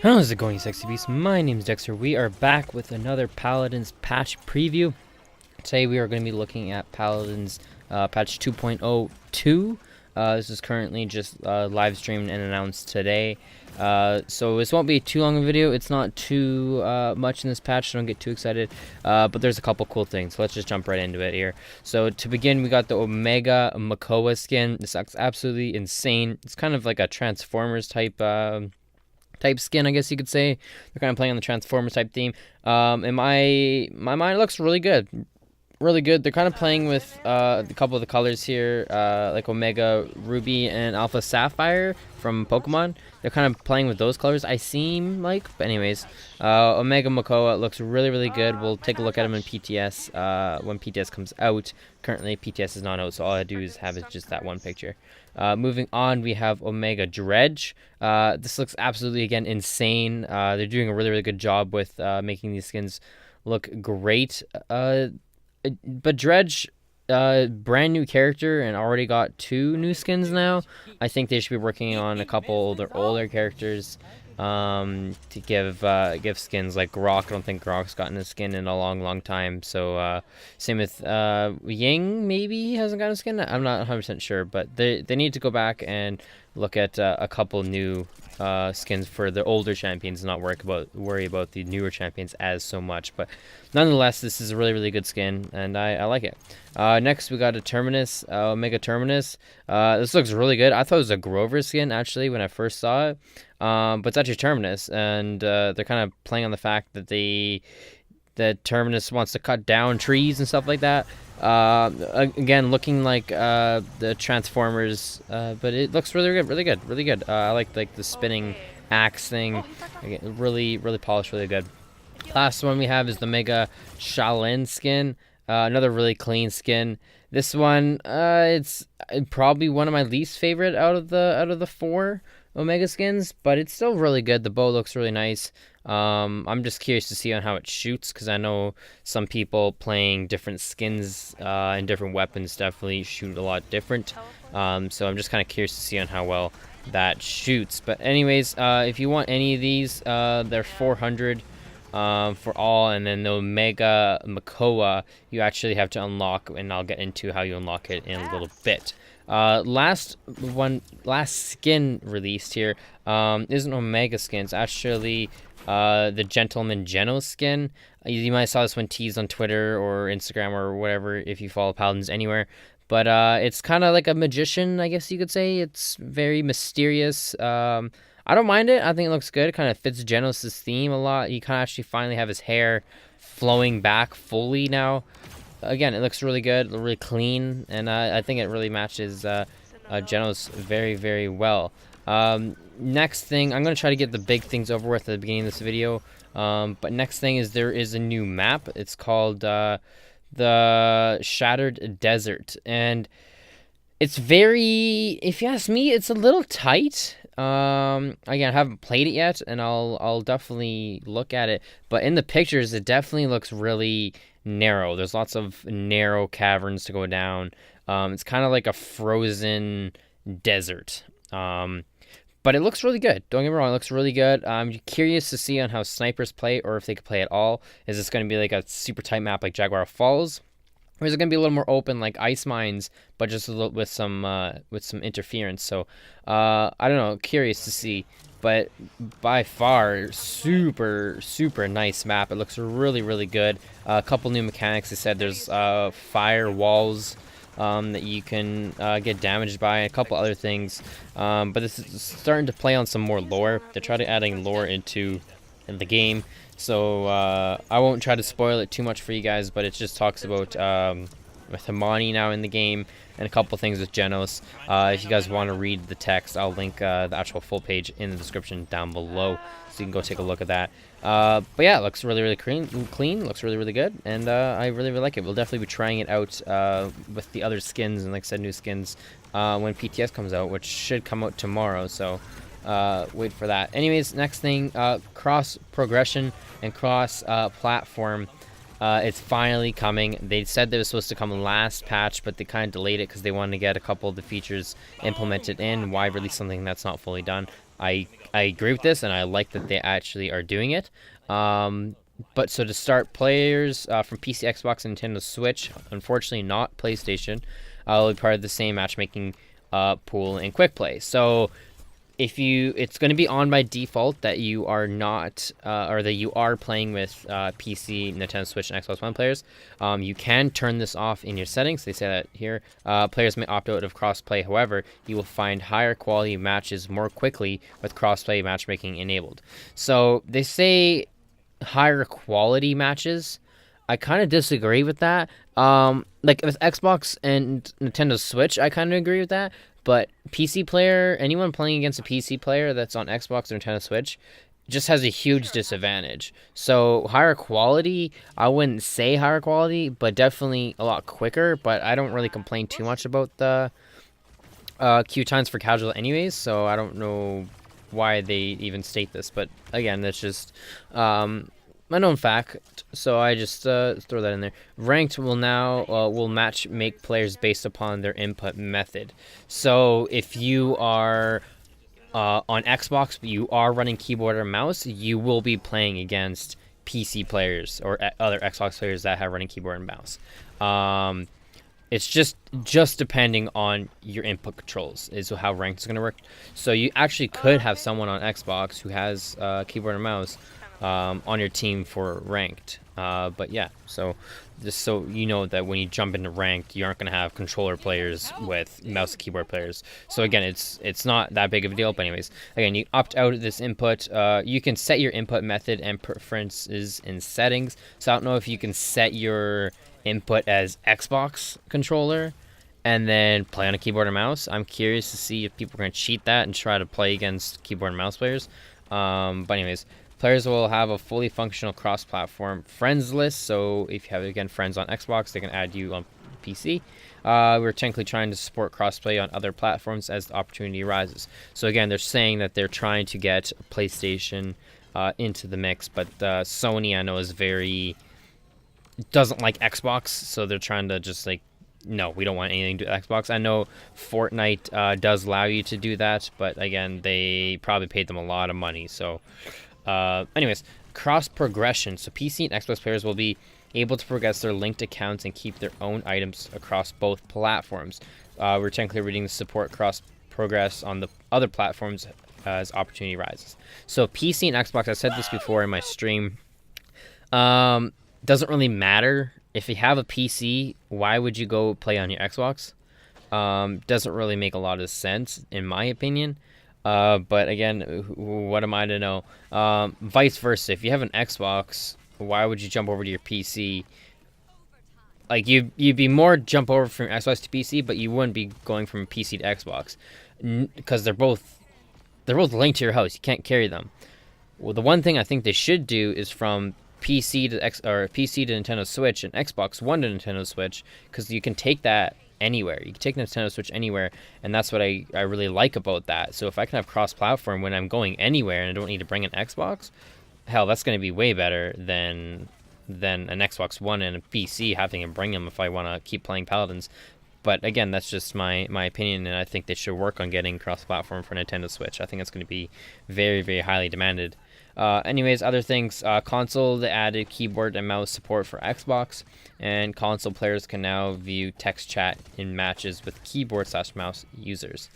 How's it going, sexy beast? My name's Dexter. We are back with another Paladins patch preview. Today we are going to be looking at Paladins patch 2.02. This is currently just live streamed and announced today. So this won't be too long a video. It's not too much in this patch, so don't get too excited. But there's a couple cool things. So let's just jump right into it here. So to begin, we got the Omega Makoa skin. This looks absolutely insane. It's kind of like a Transformers type skin, I guess you could say. They're kind of playing on the Transformers type theme. In my mind, it looks really good. Really good. They're kind of playing with a couple of the colors here, like Omega Ruby and Alpha Sapphire from Pokemon. They're kind of playing with those colors, I seem like. But anyways, Omega Makoa looks really, really good. We'll take a look at them in PTS when PTS comes out. Currently, PTS is not out, so all I do is have is just that one picture. Moving on, we have Omega Dredge. This looks absolutely, again, insane. They're doing a really, really good job with making these skins look great. But Dredge, brand new character and already got 2 new skins now. I think they should be working on a couple older characters to give skins like Grok. I don't think Grok's gotten a skin in a long time. So same with Ying, maybe hasn't gotten a skin. I'm not 100% sure, but they need to go back and look at a couple new skins for the older champions, and not worry about the newer champions as so much. But nonetheless, this is a really, really good skin, and I like it. Next, we got a Terminus, Omega Terminus. This looks really good. I thought it was a Grover skin, actually, when I first saw it. But it's actually Terminus, and they're kind of playing on the fact that Terminus wants to cut down trees and stuff like that. Again, looking like the Transformers, but it looks really good. I like the spinning axe thing. Again, really polished, really good. Last one we have is the Mega Shaolin skin. Another really clean skin. This one, it's probably one of my least favorite out of the 4 Omega skins, but it's still really good. The bow looks really nice. I'm just curious to see on how it shoots, because I know some people playing different skins and different weapons definitely shoot a lot different. So I'm just kind of curious to see on how well that shoots. But anyways, if you want any of these, they're 400 for all, and then the Omega Makoa you actually have to unlock, and I'll get into how you unlock it in a little bit. Last skin released here isn't Omega skin. It's actually the Gentleman Geno skin. You might have saw this one teased on Twitter or Instagram or whatever if you follow Paladins anywhere. But it's kind of like a magician, I guess you could say. It's very mysterious. I don't mind it. I think it looks good. It kind of fits Genos' theme a lot. You kind of actually finally have his hair flowing back fully now. Again, it looks really good, really clean, and I think it really matches Genos very, very well. Next thing, I'm going to try to get the big things over with at the beginning of this video. But next thing is there is a new map. It's called the Shattered Desert. And it's very, if you ask me, it's a little tight. Again, I haven't played it yet, and I'll definitely look at it. But in the pictures, it definitely looks really narrow. There's lots of narrow caverns to go down. It's kind of like a frozen desert. But it looks really good. Don't get me wrong, it looks really good. I'm curious to see on how snipers play, or if they could play at all. Is this going to be like a super tight map like Jaguar Falls? Or is it going to be a little more open like Ice Mines, but just a little with some interference? So I don't know. Curious to see. But by far, super nice map. It looks really good. A couple new mechanics. They said there's fire walls that you can get damaged by, and a couple other things. But this is starting to play on some more lore. They're trying to adding lore into the game. So I won't try to spoil it too much for you guys, but it just talks about with Himani now in the game, and a couple things with Genos. If you guys want to read the text, I'll link the actual full page in the description down below, so you can go take a look at that. But yeah, it looks really clean, looks really good, and I really like it. We'll definitely be trying it out with the other skins, and like I said, new skins when PTS comes out, which should come out tomorrow, so wait for that. Anyways, next thing, cross progression and cross platform. It's finally coming. They said that it was supposed to come last patch, but they kind of delayed it because they wanted to get a couple of the features implemented in. Why release something that's not fully done? I I agree with this, and I like that they actually are doing it. But so to start, players from PC, Xbox, and Nintendo Switch, unfortunately not PlayStation, will be part of the same matchmaking pool in Quick Play. So it's going to be on by default that you are not, or that you are playing with PC, Nintendo Switch, and Xbox One players. You can turn this off in your settings. They say that here. Players may opt out of crossplay. However, you will find higher quality matches more quickly with crossplay matchmaking enabled. So they say higher quality matches. I kind of disagree with that. Like with Xbox and Nintendo Switch, I kind of agree with that. But PC player, anyone playing against a PC player that's on Xbox or Nintendo Switch, just has a huge disadvantage. So higher quality, I wouldn't say higher quality, but definitely a lot quicker. But I don't really complain too much about the queue times for casual anyways, so I don't know why they even state this. But again, that's just a known fact, so I just throw that in there. Ranked will now will match make players based upon their input method. So if you are on Xbox, but you are running keyboard or mouse, you will be playing against PC players or other Xbox players that have running keyboard and mouse. It's just depending on your input controls is how ranked is going to work. So you actually could have someone on Xbox who has keyboard and mouse on your team for ranked. But yeah, so just so you know that when you jump into ranked, you aren't going to have controller players with mouse and keyboard players. So again, it's not that big of a deal. But anyways, again, you opt out of this input. You can set your input method and preferences in settings. So I don't know if you can set your input as Xbox controller and then play on a keyboard and mouse. I'm curious to see if people are going to cheat that and try to play against keyboard and mouse players. But anyways, players will have a fully functional cross-platform friends list. So if you have, again, friends on Xbox, they can add you on PC. We're technically trying to support crossplay on other platforms as the opportunity arises. So again, they're saying that they're trying to get PlayStation into the mix, but Sony, I know, is doesn't like Xbox, so they're trying to just like, no, we don't want anything to do with Xbox. I know Fortnite does allow you to do that, but again, they probably paid them a lot of money. So anyways, cross progression. So PC and Xbox players will be able to progress their linked accounts and keep their own items across both platforms. We're technically reading the support cross progress on the other platforms as opportunity rises. So PC and Xbox, I said this before in my stream, doesn't really matter. If you have a PC, why would you go play on your Xbox? Doesn't really make a lot of sense, in my opinion. But again, what am I to know? Vice versa. If you have an Xbox, why would you jump over to your PC? Like you'd be more jump over from Xbox to PC, but you wouldn't be going from PC to Xbox because they're both linked to your house. You can't carry them. Well, the one thing I think they should do is from PC to PC to Nintendo Switch and Xbox One to Nintendo Switch, because you can take that anywhere. You can take Nintendo Switch anywhere, and that's what I really like about that. So if I can have cross-platform when I'm going anywhere and I don't need to bring an Xbox, hell, that's going to be way better than an Xbox One and a PC having to bring them if I want to keep playing Paladins. But again, that's just my opinion, and I think they should work on getting cross-platform for Nintendo Switch. I think it's going to be very, very highly demanded. Anyways, other things, console, they added keyboard and mouse support for Xbox, and console players can now view text chat in matches with keyboard/mouse users.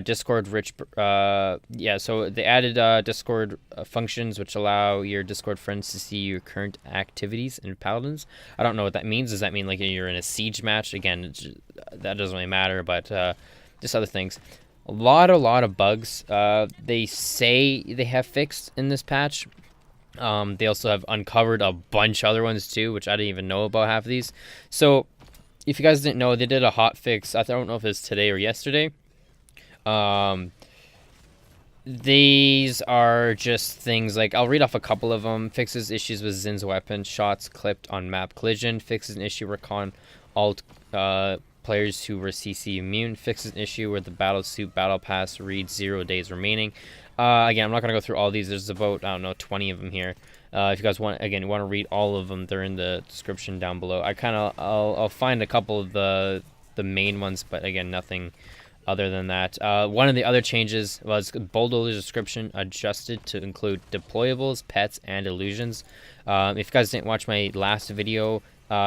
Discord so they added Discord functions which allow your Discord friends to see your current activities in Paladins. I don't know what that means. Does that mean like you're in a siege match? Again, that doesn't really matter, but just other things. A lot of bugs they say they have fixed in this patch. They also have uncovered a bunch of other ones too, which I didn't even know about half of these. So if you guys didn't know, they did a hot fix. I don't know if it's today or yesterday. These are just things like, I'll read off a couple of them. Fixes issues with Zin's weapon, shots clipped on map collision. Fixes an issue where alt players who were CC immune. Fixes an issue where the battle suit battle pass reads 0 days remaining. Again, I'm not going to go through all these. There's about, 20 of them here. If you guys want to read all of them, they're in the description down below. I'll find a couple of the main ones, but again, nothing other than that. One of the other changes was Bulldozer's description adjusted to include deployables, pets, and illusions. If you guys didn't watch my last video,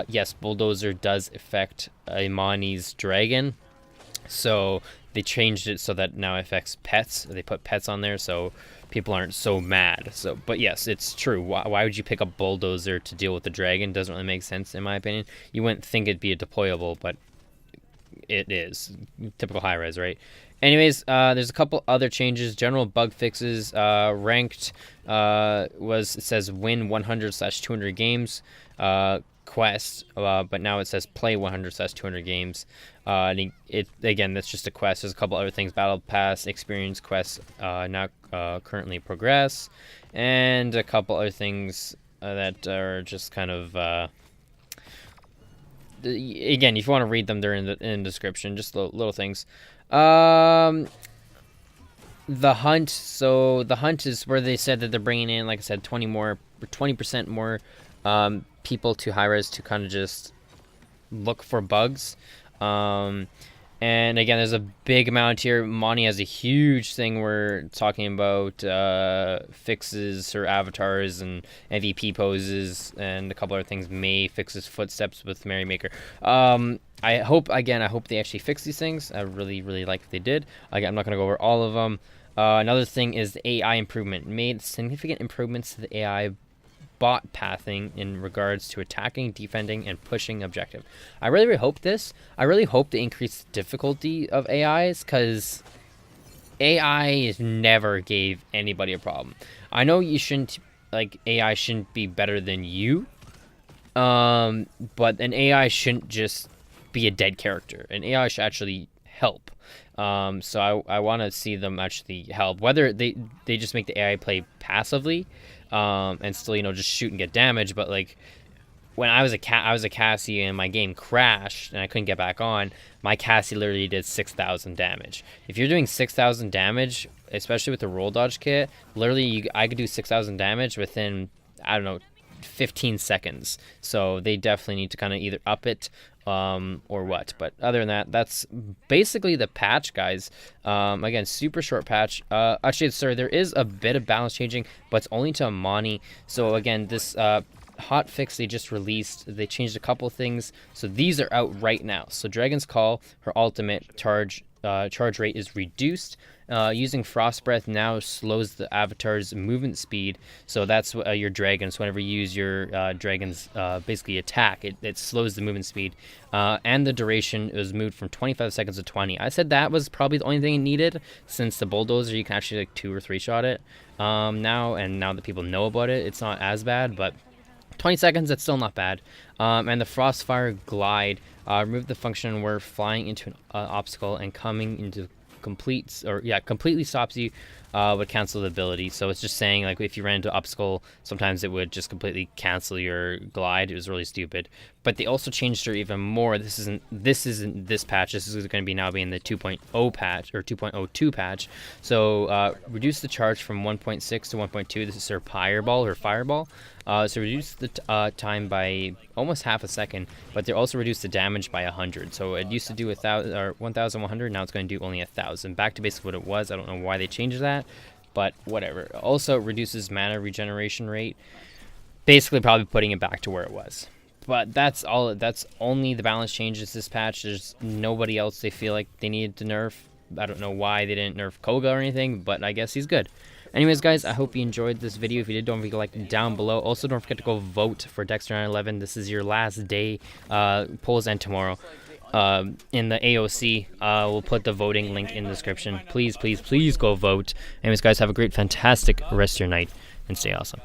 yes, Bulldozer does affect Imani's dragon. So they changed it so that now it affects pets. They put pets on there so people aren't so mad. So, but yes, it's true. Why would you pick up Bulldozer to deal with the dragon? Doesn't really make sense in my opinion. You wouldn't think it'd be a deployable, but it is. Typical high res, right? Anyways, there's a couple other changes. General bug fixes. Ranked it says win 100/200 games. Quest, but now it says play 100/200 games. Again, that's just a quest. There's a couple other things: battle pass, experience quests, now currently progress, and a couple other things that are just kind of again, if you want to read them, they're in the description. Just little things. The hunt. So the hunt is where they said that they're bringing in, like I said, 20% more people to high res to kind of just look for bugs. And again, there's a big amount here. Monty has a huge thing we're talking about fixes her avatars and MVP poses, and a couple other things. May fixes footsteps with Merrymaker. I hope they actually fix these things. I really like if they did. Again, I'm not gonna go over all of them. Another thing is the AI improvement. Made significant improvements to the AI bot pathing in regards to attacking, defending, and pushing objective. I really hope this. I really hope they increase the difficulty of AIs, because AI never gave anybody a problem. I know you shouldn't, like, AI shouldn't be better than you, but an AI shouldn't just be a dead character. An AI should actually help. So I want to see them actually help. Whether they just make the AI play passively, and still, just shoot and get damage. But like when I was a Cassie and my game crashed and I couldn't get back on, my Cassie literally did 6,000 damage. If you're doing 6,000 damage, especially with the roll dodge kit, literally I could do 6,000 damage within, I don't know, 15 seconds. So they definitely need to kind of either up it or what. But other than that, that's basically the patch, guys. Again, super short patch. Actually, sorry, there is a bit of balance changing, but it's only to Amani. So again, this hot fix they just released, they changed a couple things. So these are out right now. So Dragon's Call, her ultimate charge rate is reduced. Using Frost Breath now slows the avatar's movement speed. So that's your dragon. So whenever you use your dragon's basically attack, it slows the movement speed. And the duration was moved from 25 seconds to 20. I said that was probably the only thing it needed, since the Bulldozer, you can actually like 2 or 3 shot it now. And now that people know about it, it's not as bad, but 20 seconds, that's still not bad. And the Frostfire Glide removed the function where flying into an obstacle and coming into completely stops you, would cancel the ability. So it's just saying, like, if you ran into an obstacle, sometimes it would just completely cancel your glide. It was really stupid. But they also changed her even more. This isn't this patch. This is going to be now being the 2.0 patch or 2.02 patch. So reduce the charge from 1.6 to 1.2. This is her fireball. So reduce the time by almost half a second, but they also reduced the damage by 100. So it used to do 1,100. Now it's going to do only 1,000. Back to basically what it was. I don't know why they changed that, but whatever. Also reduces mana regeneration rate. Basically, probably putting it back to where it was. But that's all. That's only the balance changes this patch. There's nobody else they feel like they needed to nerf. I don't know why they didn't nerf Koga or anything, but I guess he's good. Anyways, guys, I hope you enjoyed this video. If you did, don't forget to like down below. Also, don't forget to go vote for Dexter911. This is your last day. Polls end tomorrow. In the AOC, we'll put the voting link in the description. Please go vote. Anyways, guys, have a great, fantastic rest of your night, and stay awesome.